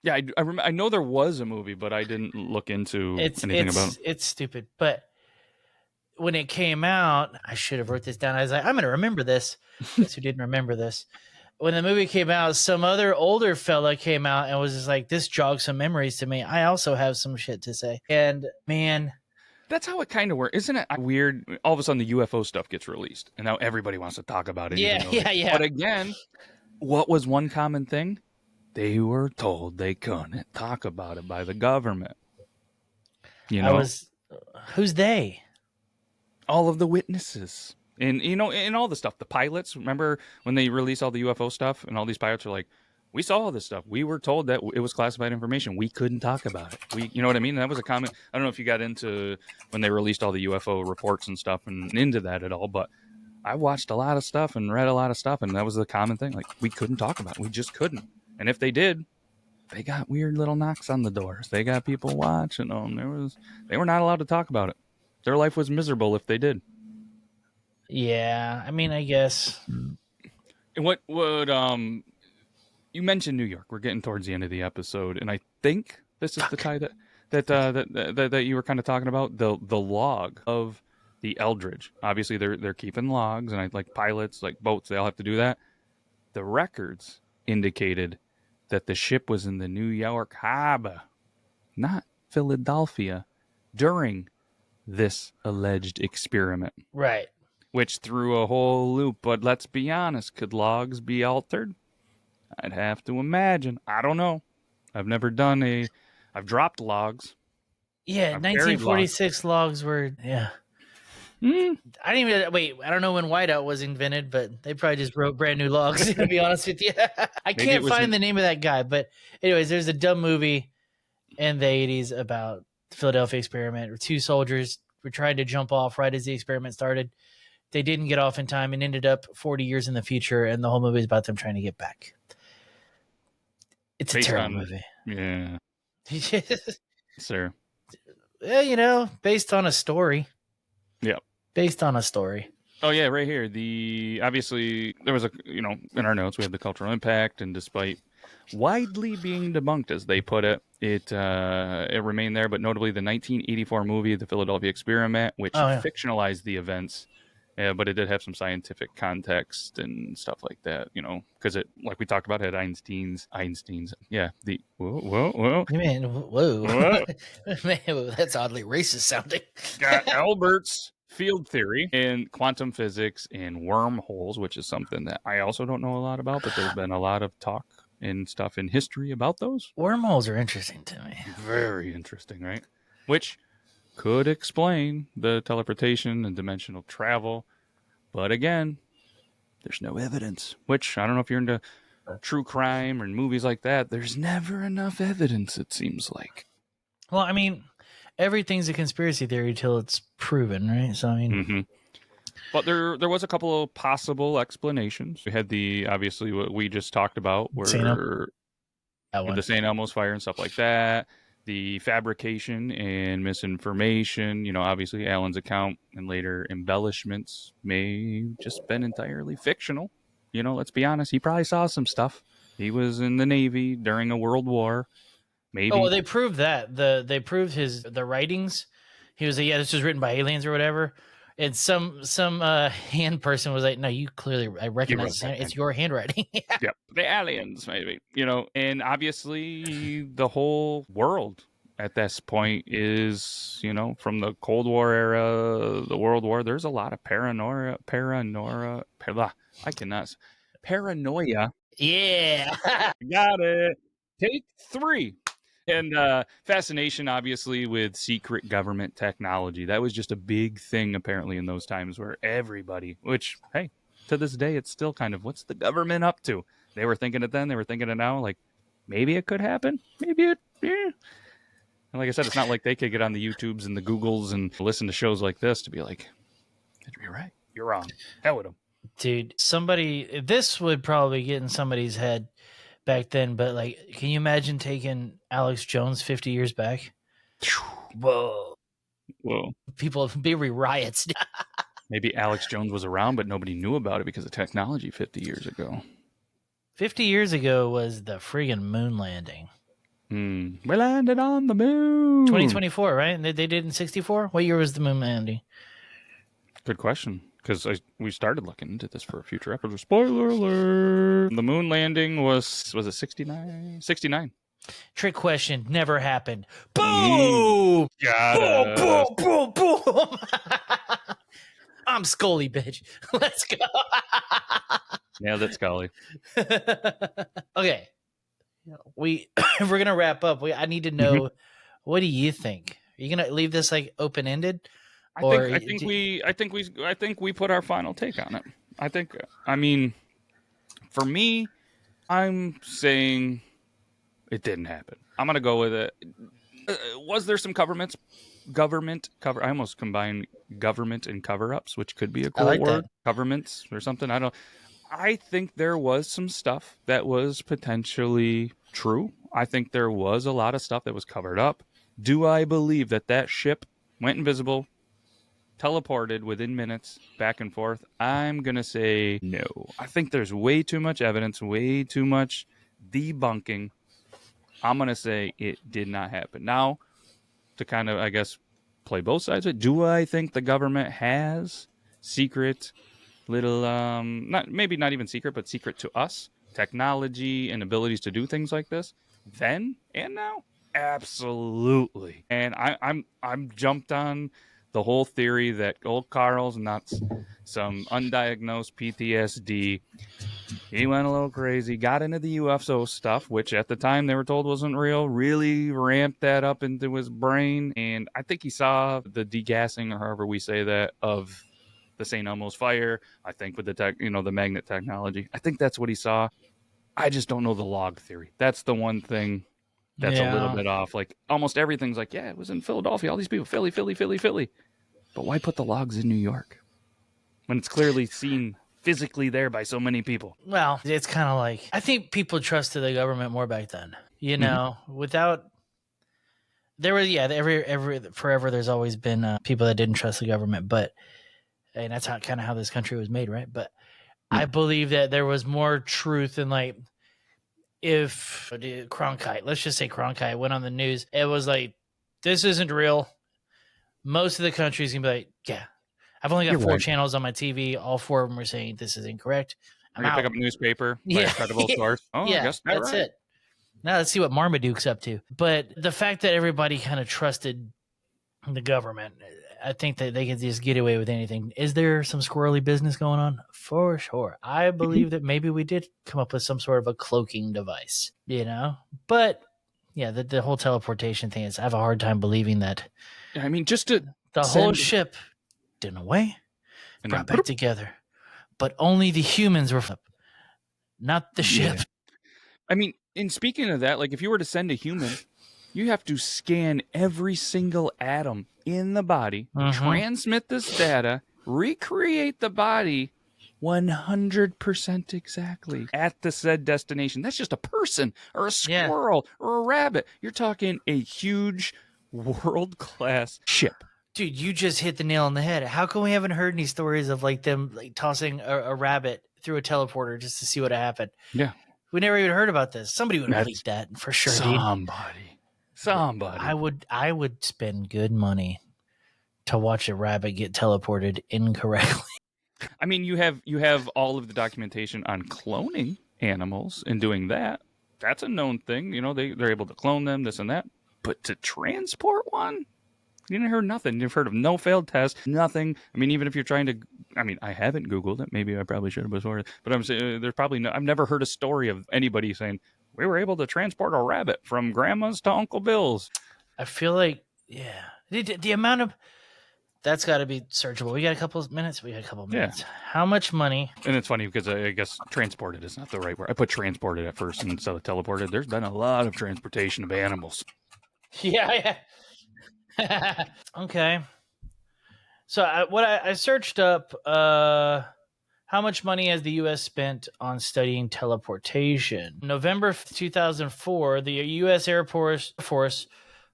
Yeah, I know there was a movie, but I didn't look into anything about it.
It's stupid. But when it came out, I should have wrote this down. I was like, I'm going to remember this. Guess who didn't remember this? When the movie came out, some other older fella came out and was just like, this jogs some memories to me. I also have some shit to say. And man,
That's how it kind of works. Isn't it weird? All of a sudden, the UFO stuff gets released, and now everybody wants to talk about it.
yeah, yeah.
But again, what was one common thing? They were told they couldn't talk about it by the government.
Who's they?
All of the witnesses. And, and all the stuff. The pilots, remember when they released all the UFO stuff, and all these pilots are like, we saw all this stuff. We were told that it was classified information. We couldn't talk about it. You know what I mean? And that was a comment. I don't know if you got into when they released all the UFO reports and stuff and into that at all, but I watched a lot of stuff and read a lot of stuff, and that was the common thing. Like, we couldn't talk about it. We just couldn't. And if they did, they got weird little knocks on the doors. They got people watching them. They were not allowed to talk about it. Their life was miserable if they did.
Yeah, I mean, I guess.
And what would you mentioned New York? We're getting towards the end of the episode, and I think this is the tie that you were kind of talking about, the log of the Eldridge. Obviously, they're keeping logs, and like pilots, like boats, they all have to do that. The records indicated that the ship was in the New York harbor, not Philadelphia, during this alleged experiment.
Right.
Which threw a whole loop. But let's be honest, could logs be altered? I'd have to imagine. I don't know. I've dropped logs.
Yeah,
I've buried
1946 logs were, yeah.
logs.
I didn't even, wait, I don't know when whiteout was invented, but they probably just wrote brand new logs, to be honest with you. I can't find the name of that guy, but anyways, there's a dumb movie in the 80s about the Philadelphia experiment where two soldiers were trying to jump off right as the experiment started. They didn't get off in time and ended up 40 years in the future, and the whole movie is about them trying to get back. It's a terrible movie.
Yeah. Sir.
Yeah, based on a story.
Yeah.
Based on a story.
Oh, yeah, right here. Obviously, there was in our notes, we have the cultural impact, and despite widely being debunked, as they put it, it remained there, but notably the 1984 movie, The Philadelphia Experiment, which fictionalized the events. But it did have some scientific context and stuff like that, because it, like we talked about, had Einstein's, yeah, whoa.
Man, whoa. Man, that's oddly racist sounding.
Got Albert's field theory and quantum physics and wormholes, which is something that I also don't know a lot about, but there's been a lot of talk and stuff in history about those.
Wormholes are interesting to me.
Very interesting, right? Which could explain the teleportation and dimensional travel. But again, there's no evidence, which I don't know if you're into true crime or movies like that. There's never enough evidence, it seems like.
Well, I mean, everything's a conspiracy theory till it's proven, right? So, I mean...
But there was a couple of possible explanations. We had obviously what we just talked about, where the St. Elmo's fire and stuff like that. The fabrication and misinformation, obviously Allen's account and later embellishments may just been entirely fictional. Let's be honest. He probably saw some stuff. He was in the Navy during a world war. Maybe.
Oh, well, they proved that. They proved the writings. He was like, yeah, this was written by aliens or whatever. And some hand person was like, no, you clearly, I recognize it's your handwriting.
Yep. The aliens, maybe, and obviously the whole world at this point is, from the Cold War era, the World War. There's a lot of I cannot, paranoia.
Yeah.
Got it. Take three. And fascination, obviously, with secret government technology. That was just a big thing, apparently, in those times where everybody, which, hey, to this day, it's still kind of, what's the government up to? They were thinking it then, they were thinking it now. Like, maybe it could happen. Maybe it, yeah. And like I said, it's not like they could get on the YouTubes and the Googles and listen to shows like this to be like, you're right, you're wrong. Hell with them.
Dude, this would probably get in somebody's head back then, but like, can you imagine taking Alex Jones 50 years back? Whoa.
Whoa.
People would be riots.
Maybe Alex Jones was around, but nobody knew about it because of technology 50 years ago.
50 years ago was the friggin' moon landing.
We landed on the moon.
2024, right? And they did it in 64? What year was the moon landing?
Good question. Because we started looking into this for a future episode. Spoiler alert. The moon landing was it 69? 69.
Trick question. Never happened. Boom! Boom, boom, boom, boom. I'm Scully, bitch. Let's go.
Yeah, that's Scully.
Okay. We're gonna wrap up. I need to know, what do you think? Are you gonna leave this like open ended?
I think we put our final take on it. I mean, for me, I'm saying it didn't happen. I'm gonna go with it. Was there some government cover? I almost combine government and cover-ups, which could be a cool word. That. Governments or something. I don't. I think there was some stuff that was potentially true. I think there was a lot of stuff that was covered up. Do I believe that ship went invisible, teleported within minutes, back and forth? I'm going to say no. I think there's way too much evidence, way too much debunking. I'm going to say it did not happen. Now, to kind of, I guess, play both sides of it, do I think the government has secret little not even secret, but secret to us technology and abilities to do things like this then and now? Absolutely. And I'm jumped on the whole theory that old Carl's nuts, some undiagnosed PTSD. He went a little crazy, got into the UFO stuff, which at the time they were told wasn't real, really ramped that up into his brain. And I think he saw the degassing, or however we say that, of the St. Elmo's fire. I think with the magnet technology, I think that's what he saw. I just don't know the log theory. That's the one thing that's a little bit off. Like almost everything's like, yeah, it was in Philadelphia. All these people, Philly. But why put the logs in New York when it's clearly seen physically there by so many people?
Well, it's kind of like, I think people trusted the government more back then. You know, without there was every forever there's always been people that didn't trust the government, but and that's how this country was made, right? But I believe that there was more truth in, like, if Cronkite, let's just say Cronkite went on the news, it was like, this isn't real. Most of the country's gonna be like, yeah, I've only got four channels on my TV. All four of them are saying this is incorrect.
I'm gonna pick up a newspaper by a credible source. Oh, yeah, I guess that's right.
It. Now let's see what Marmaduke's up to. But the fact that everybody kind of trusted the government, I think that they could just get away with anything. Is there some squirrely business going on? For sure. I believe that maybe we did come up with some sort of a cloaking device, But yeah, the whole teleportation thing is, I have a hard time believing that.
I mean, just to
the whole ship didn't away and brought back together, but only the humans were not the ship.
I mean, in speaking of that, like if you were to send a human, you have to scan every single atom in the body, transmit this data, recreate the body 100% exactly at the said destination. That's just a person or a squirrel or a rabbit. You're talking a huge world-class ship.
Dude, you just hit the nail on the head. How come we haven't heard any stories of like them like tossing a rabbit through a teleporter just to see what happened?
Yeah.
We never even heard about this. Somebody would have leaked that for sure.
Somebody.
I would spend good money to watch a rabbit get teleported incorrectly.
I mean, you have all of the documentation on cloning animals and doing that. That's a known thing. They're able to clone them, this and that. But to transport one? You didn't hear nothing. You've heard of no failed test, nothing. I mean, even if you're trying to, I mean, I haven't Googled it. Maybe I probably should have before, but I'm saying there's probably no, I've never heard a story of anybody saying, we were able to transport a rabbit from grandma's to Uncle Bill's.
I feel like, yeah, the amount of, that's got to be searchable. We got a couple of minutes.
Yeah.
How much money?
And it's funny because I guess transported is not the right word. I put transported at first instead of teleported. There's been a lot of transportation of animals.
Yeah. Okay. So I searched up how much money has the U.S. spent on studying teleportation. November 2004, the U.S. Air Force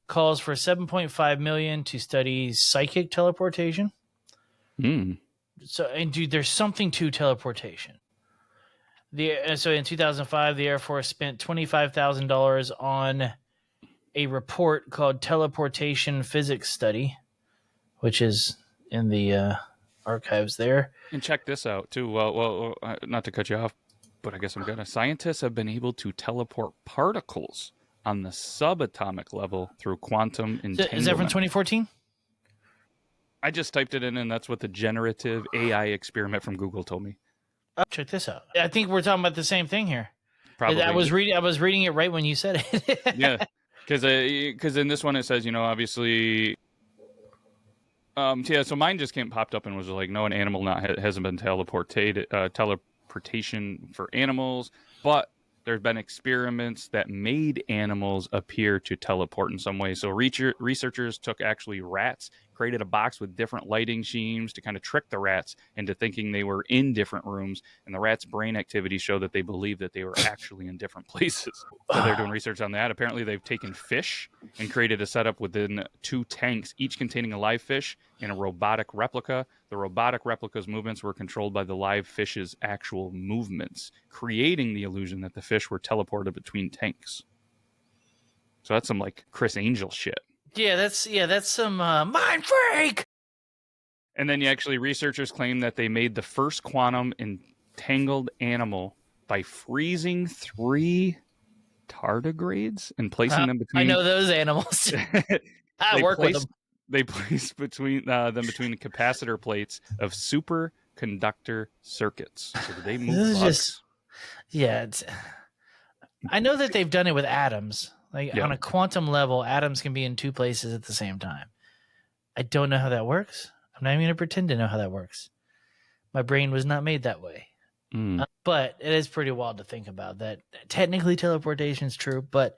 calls for $7.5 million to study psychic teleportation. So, and dude, there's something to teleportation. So in 2005, the Air Force spent $25,000 on a report called Teleportation Physics Study, which is in the archives there.
And check this out too. Well, not to cut you off, but I guess I'm gonna. Scientists have been able to teleport particles on the subatomic level through quantum entanglement.
Is that from 2014?
I just typed it in, and that's what the generative AI experiment from Google told me.
Check this out. I think we're talking about the same thing here.
Probably.
I was reading it right when you said it.
Yeah, because in this one it says, obviously. So mine just popped up and was like, no, an animal hasn't been teleportation for animals, but there's been experiments that made animals appear to teleport in some way. So researchers took actually rats, created a box with different lighting schemes to kind of trick the rats into thinking they were in different rooms, and the rats' brain activity showed that they believed that they were actually in different places. So they're doing research on that. Apparently they've taken fish and created a setup within 2 tanks, each containing a live fish and a robotic replica. The robotic replica's movements were controlled by the live fish's actual movements, creating the illusion that the fish were teleported between tanks. So that's some like Chris Angel shit.
Yeah, that's some mind freak.
And then researchers claim that they made the first quantum entangled animal by freezing 3 tardigrades and placing them between.
I know those animals. I work with them.
They placed between them between the capacitor plates of superconductor circuits. So they move bugs.
I know that they've done it with atoms. On a quantum level, atoms can be in 2 places at the same time. I don't know how that works. I'm not even going to pretend to know how that works. My brain was not made that way. But it is pretty wild to think about that. Technically, teleportation is true, but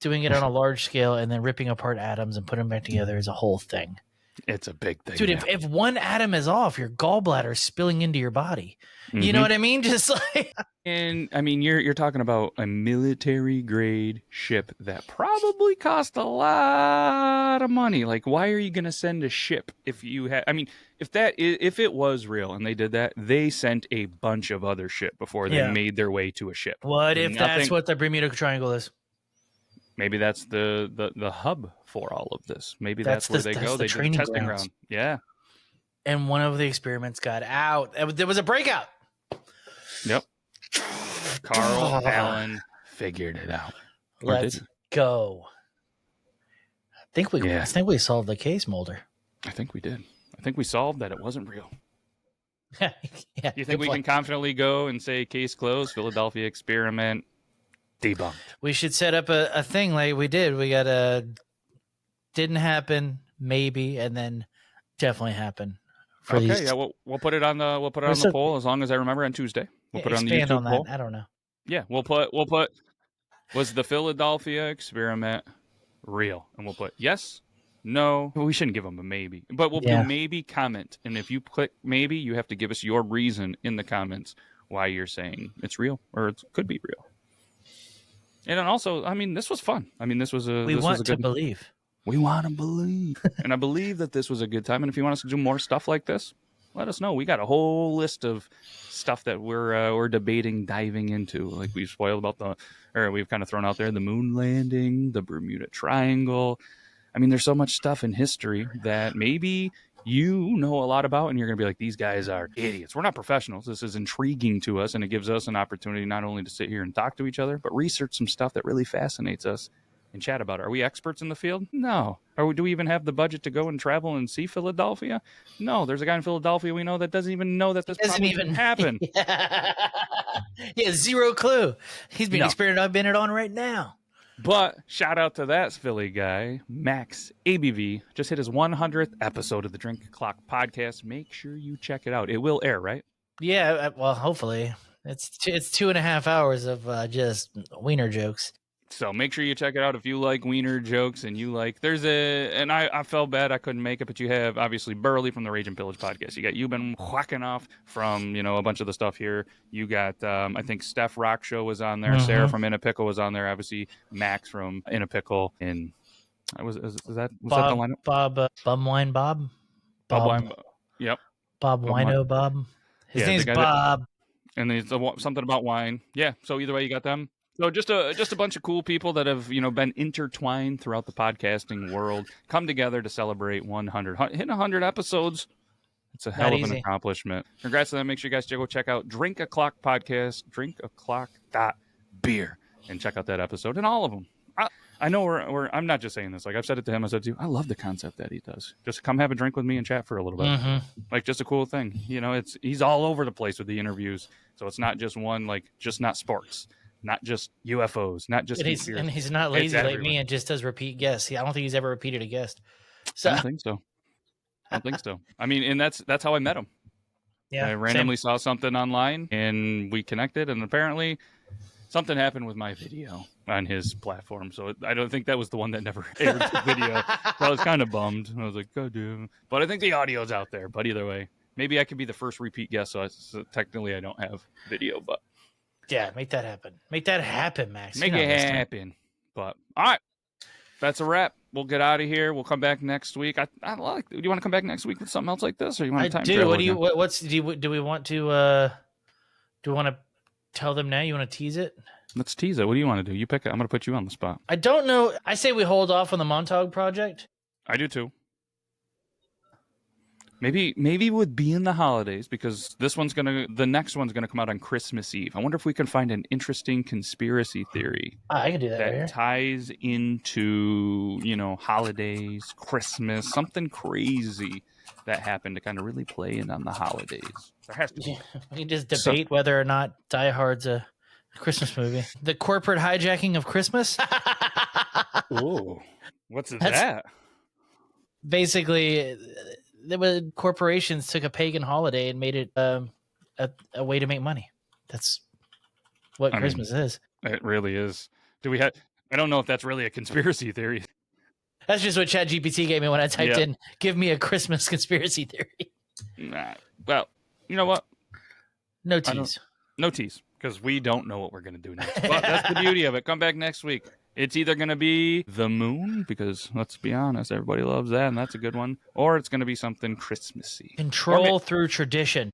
doing it on a large scale and then ripping apart atoms and putting them back together is a whole thing.
It's a big thing.
Dude, if one atom is off, your gallbladder is spilling into your body. You know what I mean? Just like...
And I mean, you're talking about a military grade ship that probably cost a lot of money. Like, why are you going to send a ship if you had? I mean, if it was real and they did that, they sent a bunch of other shit before they made their way to a ship.
What if that's what the Bermuda Triangle is?
Maybe that's the hub for all of this. Maybe that's where they go. They do the testing ground. Yeah.
And one of the experiments got out. There was a breakout.
Yep. Carl Allen figured it out.
Let's go. I think we solved the case, Mulder.
I think we did. I think we solved that it wasn't real.
Yeah,
you think we can confidently go and say case closed, Philadelphia experiment debunked? We
should set up a thing like we did. We got a didn't happen, maybe, and then definitely happen.
Okay, yeah, we'll put it on the poll as long as I remember on Tuesday. We'll put it on the YouTube poll.
I don't know.
Yeah, we'll put was the Philadelphia experiment real? And we'll put yes, no. We shouldn't give them a maybe, but we'll do maybe comment. And if you click maybe, you have to give us your reason in the comments why you're saying it's real or it could be real. And then also, I mean, this was fun. I mean, we want to
believe.
We want to believe. And I believe that this was a good time. And if you want us to do more stuff like this, let us know. We got a whole list of stuff that we're debating diving into. Like we've spoiled about we've kind of thrown out there the moon landing, the Bermuda Triangle. I mean, there's so much stuff in history that maybe you know a lot about, and you're going to be like, these guys are idiots. We're not professionals. This is intriguing to us, and it gives us an opportunity not only to sit here and talk to each other, but research some stuff that really fascinates us and chat about it. Are we experts in the field? No. Do we even have the budget to go and travel and see Philadelphia? No. There's a guy in Philadelphia we know that doesn't even know that this
Doesn't
probably
even
happen.
Yeah, zero clue. He's being
No.
experimented on right now.
But shout out to that Philly guy, Max ABV. Just hit his 100th episode of the Drink Clock podcast. Make sure you check it out. It will air, right?
Yeah, well, hopefully. It's 2.5 hours of just wiener jokes.
So make sure you check it out if you like wiener jokes and you like. And I felt bad I couldn't make it, but you have obviously Burley from the Rage and Pillage podcast. You've been whacking off from a bunch of the stuff here. You got I think Steph Rock Show was on there. Sarah from In a Pickle was on there. Obviously Max from In a Pickle. And was that the lineup?
Bob Bumwine Bob.
Bob. Yep.
Bob Wino Bob. His name's Bob.
And there's something about wine. Yeah. So either way, you got them. So just a bunch of cool people that have been intertwined throughout the podcasting world come together to celebrate 100. Hitting 100 episodes, it's a hell of an accomplishment. Congrats to them. Make sure you guys go check out Drink a Clock podcast, drinkaclock.beer, and check out that episode and all of them. I know I'm not just saying this. Like I've said it to him, I said to you, I love the concept that he does. Just come have a drink with me and chat for a little bit. Like just a cool thing. He's all over the place with the interviews. So it's not just one, like just not sports. Not just UFOs, not just
and he's not lazy like me and just does repeat guests. I don't think he's ever repeated a guest. So
I don't think so. I mean, and that's how I met him.
Yeah,
I randomly saw something online and we connected, and apparently something happened with my video on his platform. So I don't think that was the one that never aired the video. So I was kind of bummed. I was like, God damn. But I think the audio's out there. But either way, maybe I could be the first repeat guest. So technically I don't have video, but.
Yeah, make that happen. Make that happen, Max.
Make it happen. But all right, that's a wrap. We'll get out of here. We'll come back next week. Do you want to come back next week with something else like this, or you want to time travel?
What do you? Do we want to? Do we want to tell them now? You want to tease it?
Let's tease it. What do you want to do? You pick it. I'm going to put you on the spot.
I don't know. I say we hold off on the Montauk project.
I do too. Maybe would be in the holidays because the next one's gonna come out on Christmas Eve. I wonder if we can find an interesting conspiracy theory.
I can do that.
That ties into holidays, Christmas, something crazy that happened to kind of really play in on the holidays. There has to be.
We can just debate whether or not Die Hard's a Christmas movie. The corporate hijacking of Christmas.
Ooh, what's that?
Basically. Corporations took a pagan holiday and made it a way to make money. That's what Christmas is.
It really is. I don't know if that's really a conspiracy theory.
That's just what ChatGPT gave me when I typed in, give me a Christmas conspiracy theory.
Nah. Well, you know what?
No tease.
No tease, because we don't know what we're going to do next. But that's the beauty of it. Come back next week. It's either going to be the moon, because let's be honest, everybody loves that, and that's a good one, or it's going to be something Christmassy.
Control through tradition.